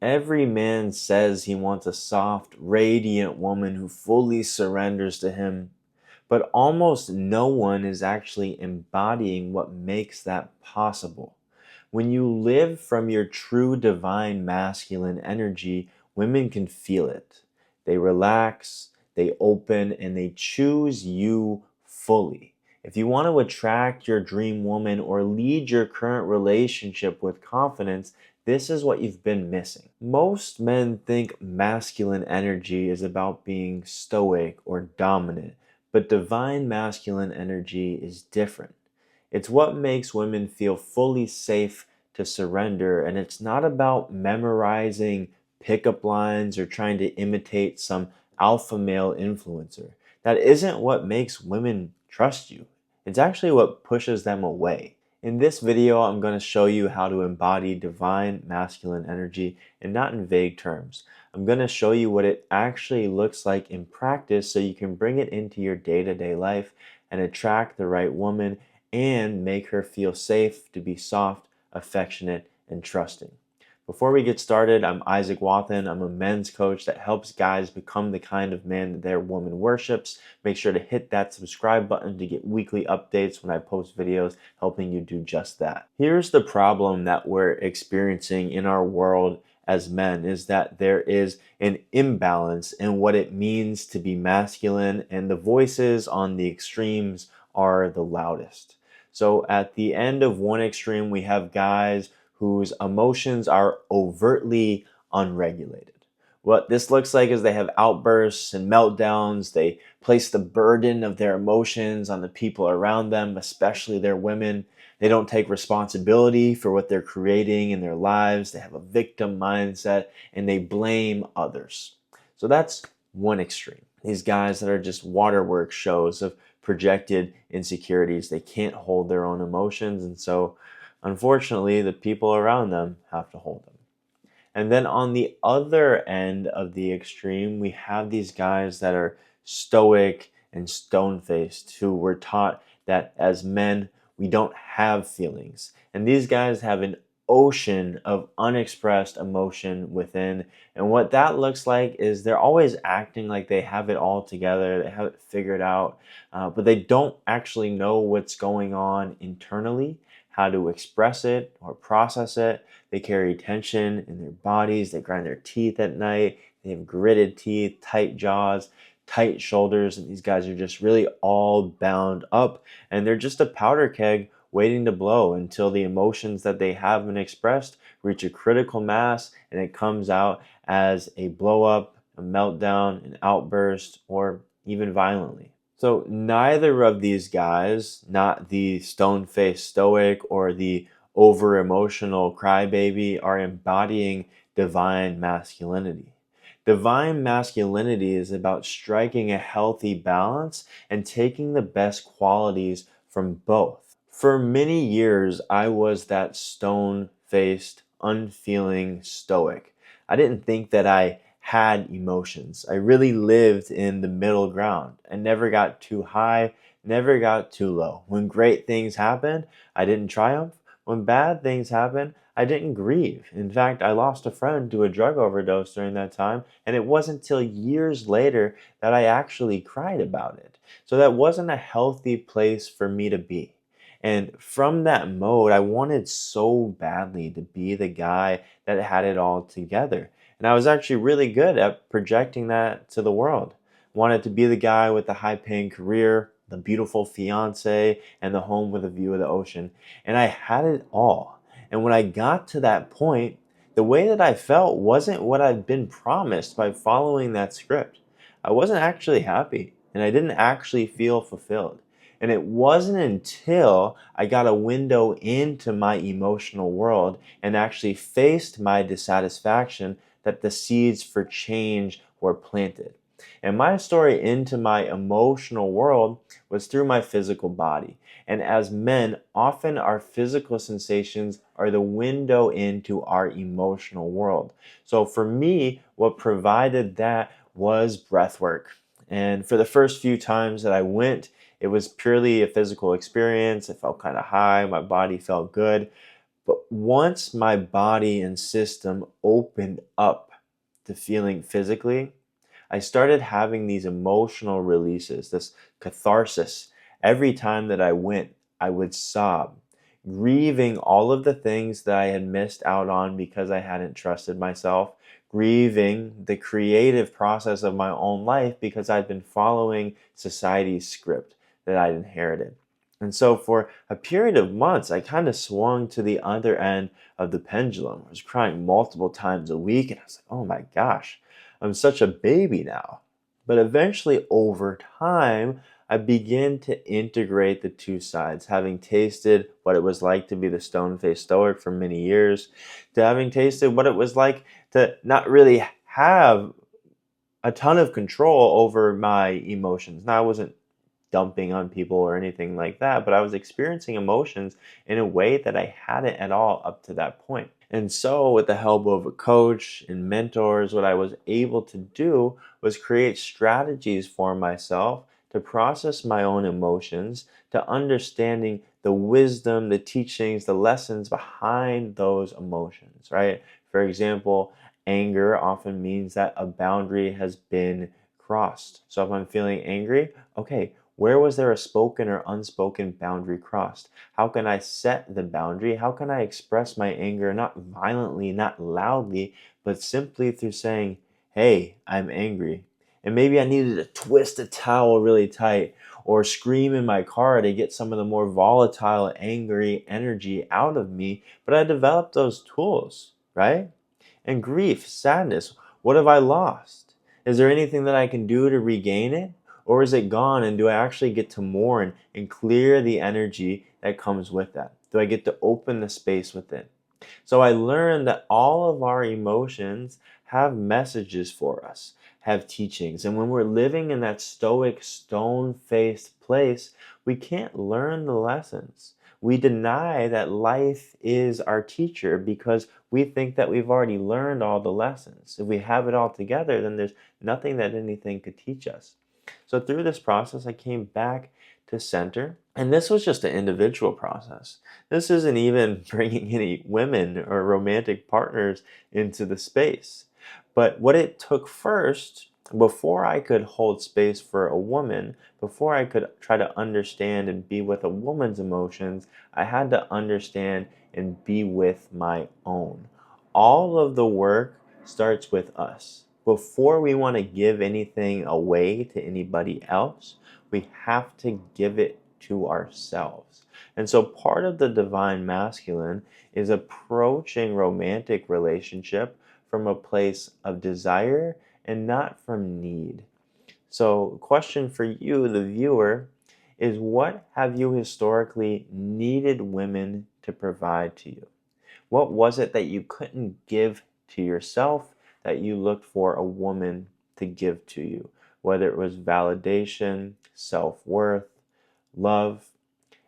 Every man says he wants a soft, radiant woman who fully surrenders to him, but almost no one is actually embodying what makes that possible. When you live from your true divine masculine energy, women can feel it. They relax, they open, and they choose you fully. If you want to attract your dream woman or lead your current relationship with confidence, this is what you've been missing. Most men think masculine energy is about being stoic or dominant, but divine masculine energy is different. It's what makes women feel fully safe to surrender, and it's not about memorizing pickup lines or trying to imitate some alpha male influencer. That isn't what makes women trust you. It's actually what pushes them away. In this video, I'm going to show you how to embody divine masculine energy and not in vague terms. I'm going to show you what it actually looks like in practice so you can bring it into your day-to-day life and attract the right woman and make her feel safe to be soft, affectionate, and trusting. Before we get started, I'm Isaac Wathen. I'm a men's coach that helps guys become the kind of man that their woman worships. Make sure to hit that subscribe button to get weekly updates when I post videos helping you do just that. Here's the problem that we're experiencing in our world as men is that there is an imbalance in what it means to be masculine, and the voices on the extremes are the loudest. So at the end of one extreme, we have guys whose emotions are overtly unregulated. What this looks like is they have outbursts and meltdowns. They place the burden of their emotions on the people around them, especially their women. They don't take responsibility for what they're creating in their lives. They have a victim mindset and they blame others. So that's one extreme. These guys that are just waterworks shows of projected insecurities. They can't hold their own emotions, and so unfortunately, the people around them have to hold them. And then on the other end of the extreme, we have these guys that are stoic and stone faced, who were taught that as men, we don't have feelings. And these guys have an ocean of unexpressed emotion within. And what that looks like is they're always acting like they have it all together, they have it figured out, but they don't actually know what's going on internally, how to express it or process it. They carry tension in their bodies. They grind their teeth at night. They have gritted teeth, tight jaws, tight shoulders. And these guys are just really all bound up. And they're just a powder keg waiting to blow until the emotions that they haven't expressed reach a critical mass and it comes out as a blow up, a meltdown, an outburst, or even violently. So neither of these guys, not the stone-faced stoic or the over emotional crybaby, are embodying divine masculinity. Divine masculinity is about striking a healthy balance and taking the best qualities from both. For many years, I was that stone faced, unfeeling stoic. I didn't think that I had emotions. I really lived in the middle ground. I never got too high, never got too low. When great things happened, I didn't triumph. When bad things happened, I didn't grieve. In fact, I lost a friend to a drug overdose during that time, and it wasn't until years later that I actually cried about it. So that wasn't a healthy place for me to be. And from that mode, I wanted so badly to be the guy that had it all together. And I was actually really good at projecting that to the world. Wanted to be the guy with the high paying career, the beautiful fiance, and the home with a view of the ocean. And I had it all. And when I got to that point, the way that I felt wasn't what I'd been promised by following that script. I wasn't actually happy, and I didn't actually feel fulfilled. And it wasn't until I got a window into my emotional world and actually faced my dissatisfaction that the seeds for change were planted. And my story into my emotional world was through my physical body. And as men, often our physical sensations are the window into our emotional world. So for me, what provided that was breath work. And for the first few times that I went, it was purely a physical experience. It felt kind of high. My body felt good. But once my body and system opened up to feeling physically, I started having these emotional releases, this catharsis. Every time that I went, I would sob, grieving all of the things that I had missed out on because I hadn't trusted myself, grieving the creative process of my own life because I'd been following society's script that I'd inherited. And so for a period of months, I kind of swung to the other end of the pendulum. I was crying multiple times a week, and I was like, oh my gosh, I'm such a baby now. But eventually, over time, I began to integrate the two sides, having tasted what it was like to be the stone faced stoic for many years, to having tasted what it was like to not really have a ton of control over my emotions. Now, I wasn't dumping on people or anything like that, but I was experiencing emotions in a way that I hadn't at all up to that point. And so, with the help of a coach and mentors, what I was able to do was create strategies for myself to process my own emotions, to understanding the wisdom, the teachings, the lessons behind those emotions, right? For example, anger often means that a boundary has been crossed. So if I'm feeling angry, okay, where was there a spoken or unspoken boundary crossed? How can I set the boundary? How can I express my anger not violently, not loudly, but simply through saying, hey, I'm angry. And maybe I needed to twist a towel really tight or scream in my car to get some of the more volatile, angry energy out of me. But I developed those tools, right? And grief, sadness, what have I lost? Is there anything that I can do to regain it? Or is it gone, and do I actually get to mourn and clear the energy that comes with that? Do I get to open the space within? So I learned that all of our emotions have messages for us, have teachings. And when we're living in that stoic, stone faced place, we can't learn the lessons. We deny that life is our teacher because we think that we've already learned all the lessons. If we have it all together, then there's nothing that anything could teach us. So through this process, I came back to center. And this was just an individual process. This isn't even bringing any women or romantic partners into the space. But what it took first, before I could hold space for a woman, before I could try to understand and be with a woman's emotions, I had to understand and be with my own. All of the work starts with us. Before we want to give anything away to anybody else, we have to give it to ourselves. And so part of the divine masculine is approaching romantic relationship from a place of desire and not from need. So, question for you, the viewer, is what have you historically needed women to provide to you? What was it that you couldn't give to yourself that you looked for a woman to give to you? Whether it was validation, self worth, love,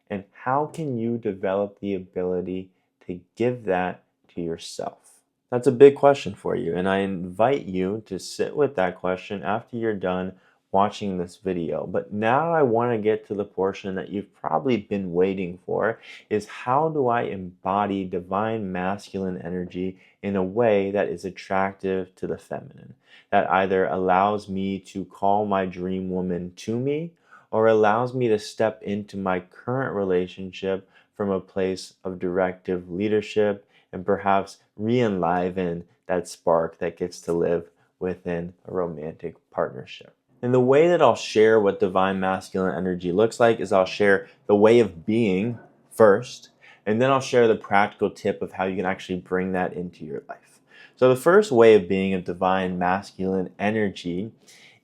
and how can you develop the ability to give that to yourself? That's a big question for you, and I invite you to sit with that question after you're done watching this video. But now I want to get to the portion that you've probably been waiting for, is how do I embody divine masculine energy in a way that is attractive to the feminine, that either allows me to call my dream woman to me or allows me to step into my current relationship from a place of directive leadership and perhaps re-enliven that spark that gets to live within a romantic partnership. And the way that I'll share what divine masculine energy looks like is I'll share the way of being first, and then I'll share the practical tip of how you can actually bring that into your life. So the first way of being of divine masculine energy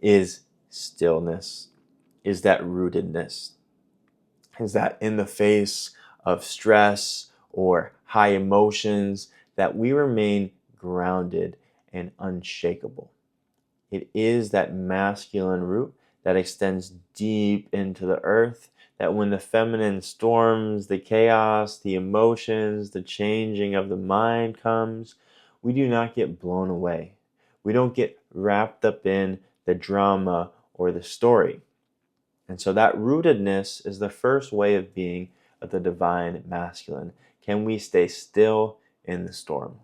is stillness, is that rootedness, is that in the face of stress or high emotions, that we remain grounded and unshakable. It is that masculine root that extends deep into the earth, that when the feminine storms, the chaos, the emotions, the changing of the mind comes, we do not get blown away. We don't get wrapped up in the drama or the story. And so that rootedness is the first way of being of the divine masculine, Can we stay still in the storm?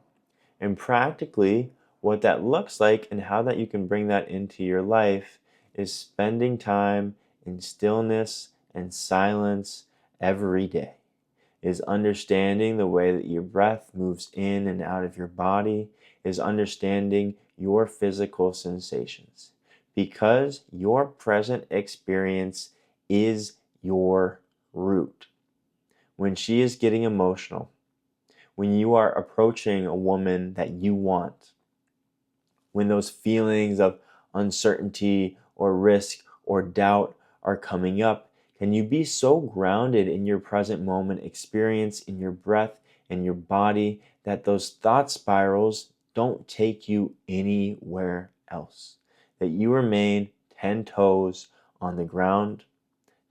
And practically, what that looks like and how that you can bring that into your life is spending time in stillness and silence every day. Is understanding the way that your breath moves in and out of your body, is understanding your physical sensations. Because your present experience is your root. When she is getting emotional, when you are approaching a woman that you want, when those feelings of uncertainty or risk or doubt are coming up, can you be so grounded in your present moment experience, in your breath, in your body, that those thought spirals don't take you anywhere else? That you remain 10 toes on the ground,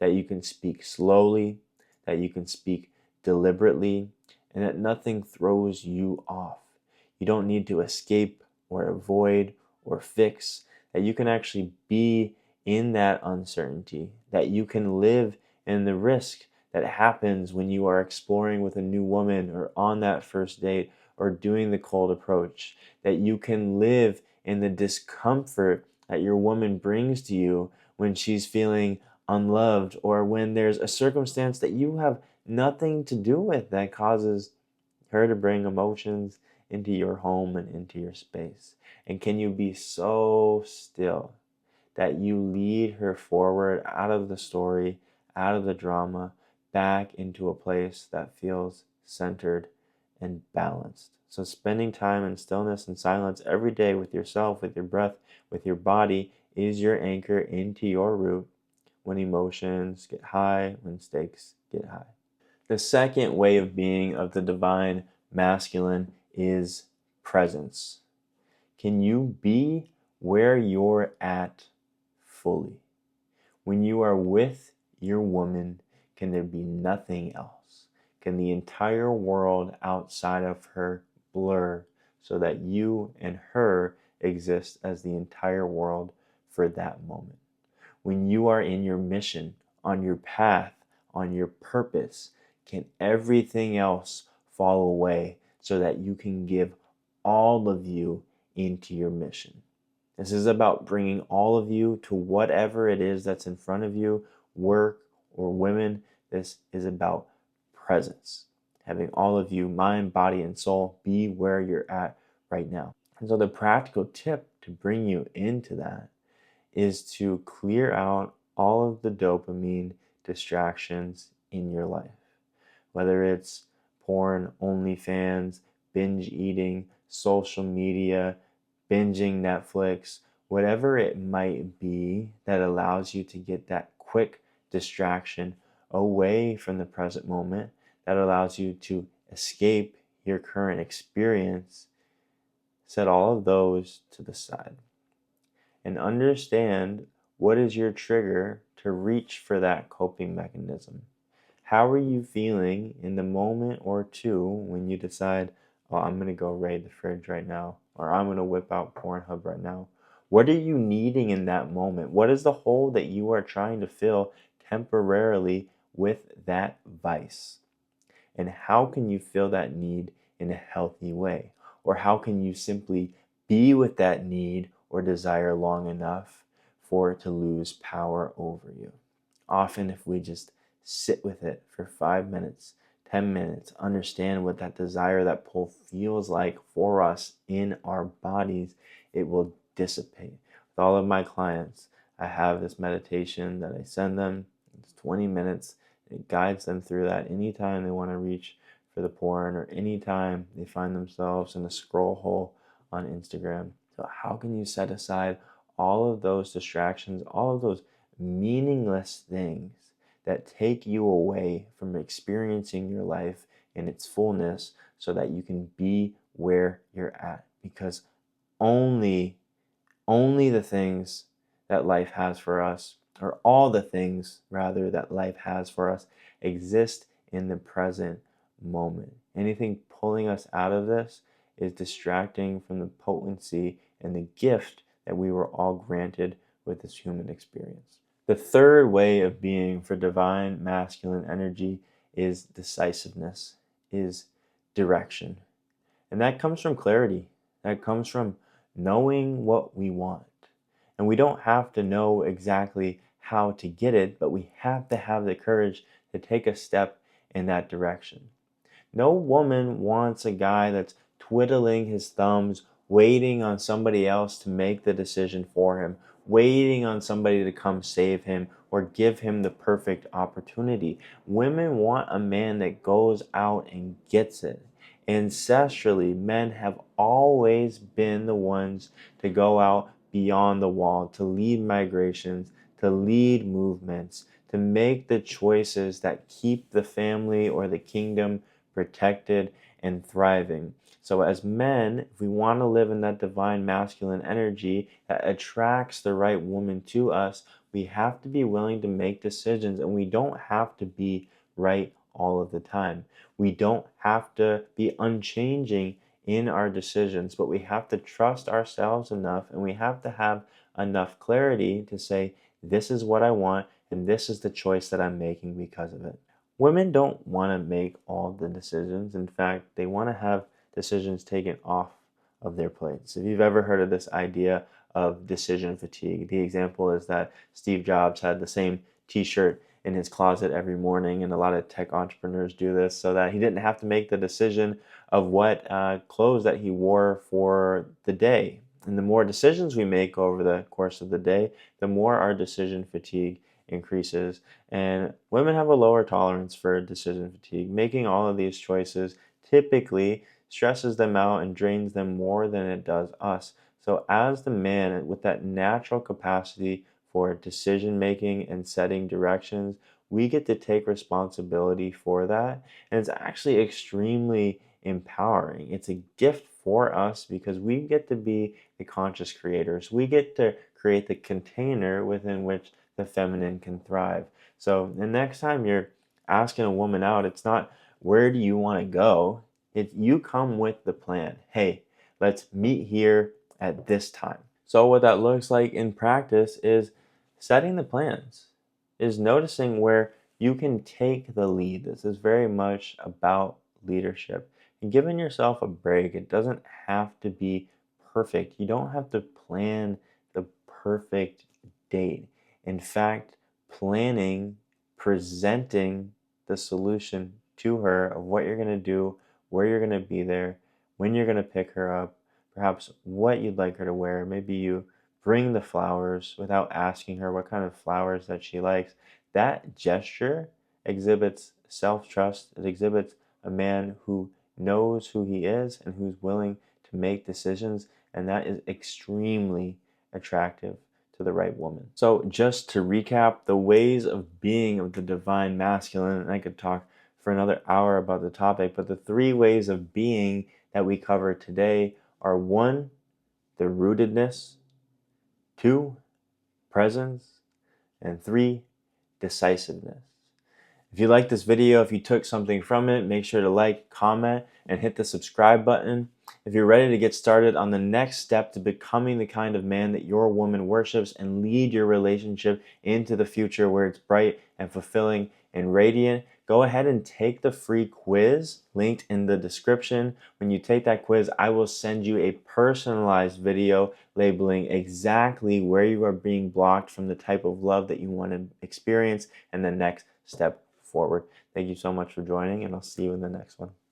that you can speak slowly, that you can speak deliberately, and that nothing throws you off. You don't need to escape or avoid or fix, that you can actually be in that uncertainty, that you can live in the risk that happens when you are exploring with a new woman or on that first date or doing the cold approach, that you can live in the discomfort that your woman brings to you when she's feeling unloved or when there's a circumstance that you have nothing to do with that causes her to bring emotions into your home and into your space. And can you be so still that you lead her forward out of the story, out of the drama, back into a place that feels centered and balanced? So spending time in stillness and silence every day with yourself, with your breath, with your body is your anchor into your root when emotions get high, when stakes get high. The second way of being of the divine masculine is presence. Can you be where you're at fully? When you are with your woman, can there be nothing else? Can the entire world outside of her blur so that you and her exist as the entire world for that moment? When you are in your mission, on your path, on your purpose, can everything else fall away so that you can give all of you into your mission? This is about bringing all of you to whatever it is that's in front of you, work or women. This is about presence. Having all of you, mind, body, and soul, be where you're at right now. And so the practical tip to bring you into that is to clear out all of the dopamine distractions in your life. Whether it's porn, OnlyFans, binge eating, social media, binging Netflix, whatever it might be that allows you to get that quick distraction away from the present moment, that allows you to escape your current experience, set all of those to the side and understand what is your trigger to reach for that coping mechanism. How are you feeling in the moment or two when you decide, oh, I'm going to go raid the fridge right now, or I'm going to whip out Pornhub right now? What are you needing in that moment? What is the hole that you are trying to fill temporarily with that vice? And how can you fill that need in a healthy way? Or how can you simply be with that need or desire long enough for it to lose power over you? Often, if we just sit with it for 5 minutes, 10 minutes, understand what that desire, that pull feels like for us in our bodies, it will dissipate. With all of my clients, I have this meditation that I send them. It's 20 minutes. It guides them through that anytime they want to reach for the porn or anytime they find themselves in a scroll hole on Instagram. So how can you set aside all of those distractions, all of those meaningless things that take you away from experiencing your life in its fullness so that you can be where you're at? Because only the things that life has for us, or all the things rather that life has for us, exist in the present moment. Anything pulling us out of this is distracting from the potency and the gift that we were all granted with this human experience. The third way of being for divine masculine energy is decisiveness. is direction. And that comes from clarity. That comes from knowing what we want. And we don't have to know exactly how to get it, but we have to have the courage to take a step in that direction. No woman wants a guy that's twiddling his thumbs, waiting on somebody else to make the decision for him, waiting on somebody to come save him or give him the perfect opportunity. Women want a man that goes out and gets it. Ancestrally, men have always been the ones to go out beyond the wall, to lead migrations, to lead movements, to make the choices that keep the family or the kingdom protected and thriving. So, as men, if we want to live in that divine masculine energy that attracts the right woman to us, we have to be willing to make decisions, and we don't have to be right all of the time. We don't have to be unchanging in our decisions, but we have to trust ourselves enough and we have to have enough clarity to say, this is what I want, and this is the choice that I'm making because of it. Women don't want to make all the decisions. In fact, they want to have decisions taken off of their plates. If you've ever heard of this idea of decision fatigue, the example is that Steve Jobs had the same t-shirt in his closet every morning, and a lot of tech entrepreneurs do this so that he didn't have to make the decision of what clothes that he wore for the day. And the more decisions we make over the course of the day, the more our decision fatigue increases. And women have a lower tolerance for decision fatigue. Making all of these choices typically stresses them out and drains them more than it does us. So, as the man with that natural capacity for decision making and setting directions, we get to take responsibility for that. And it's actually extremely empowering. It's a gift for us because we get to be the conscious creators. We get to create the container within which the feminine can thrive. So the next time you're asking a woman out, it's not where do you want to go? It's you come with the plan. Hey, let's meet here at this time. So what that looks like in practice is setting the plans, is noticing where you can take the lead. This is very much about leadership and giving yourself a break. It doesn't have to be perfect. You don't have to plan the perfect date. In fact, planning, presenting the solution to her of what you're going to do, where you're going to be there, when you're going to pick her up, perhaps what you'd like her to wear. Maybe you bring the flowers without asking her what kind of flowers that she likes. That gesture exhibits self-trust. It exhibits a man who knows who he is and who's willing to make decisions, and that is extremely attractive to the right woman. So just to recap, the ways of being of the divine masculine, and I could talk for another hour about the topic, but the three ways of being that we cover today are: one, the rootedness; two, presence; and three, decisiveness. If you liked this video, if you took something from it, make sure to like, comment, and hit the subscribe button. If you're ready to get started on the next step to becoming the kind of man that your woman worships and lead your relationship into the future where it's bright and fulfilling and radiant, go ahead and take the free quiz linked in the description. When you take that quiz, I will send you a personalized video labeling exactly where you are being blocked from the type of love that you want to experience and the next step forward. Thank you so much for joining, and I'll see you in the next one.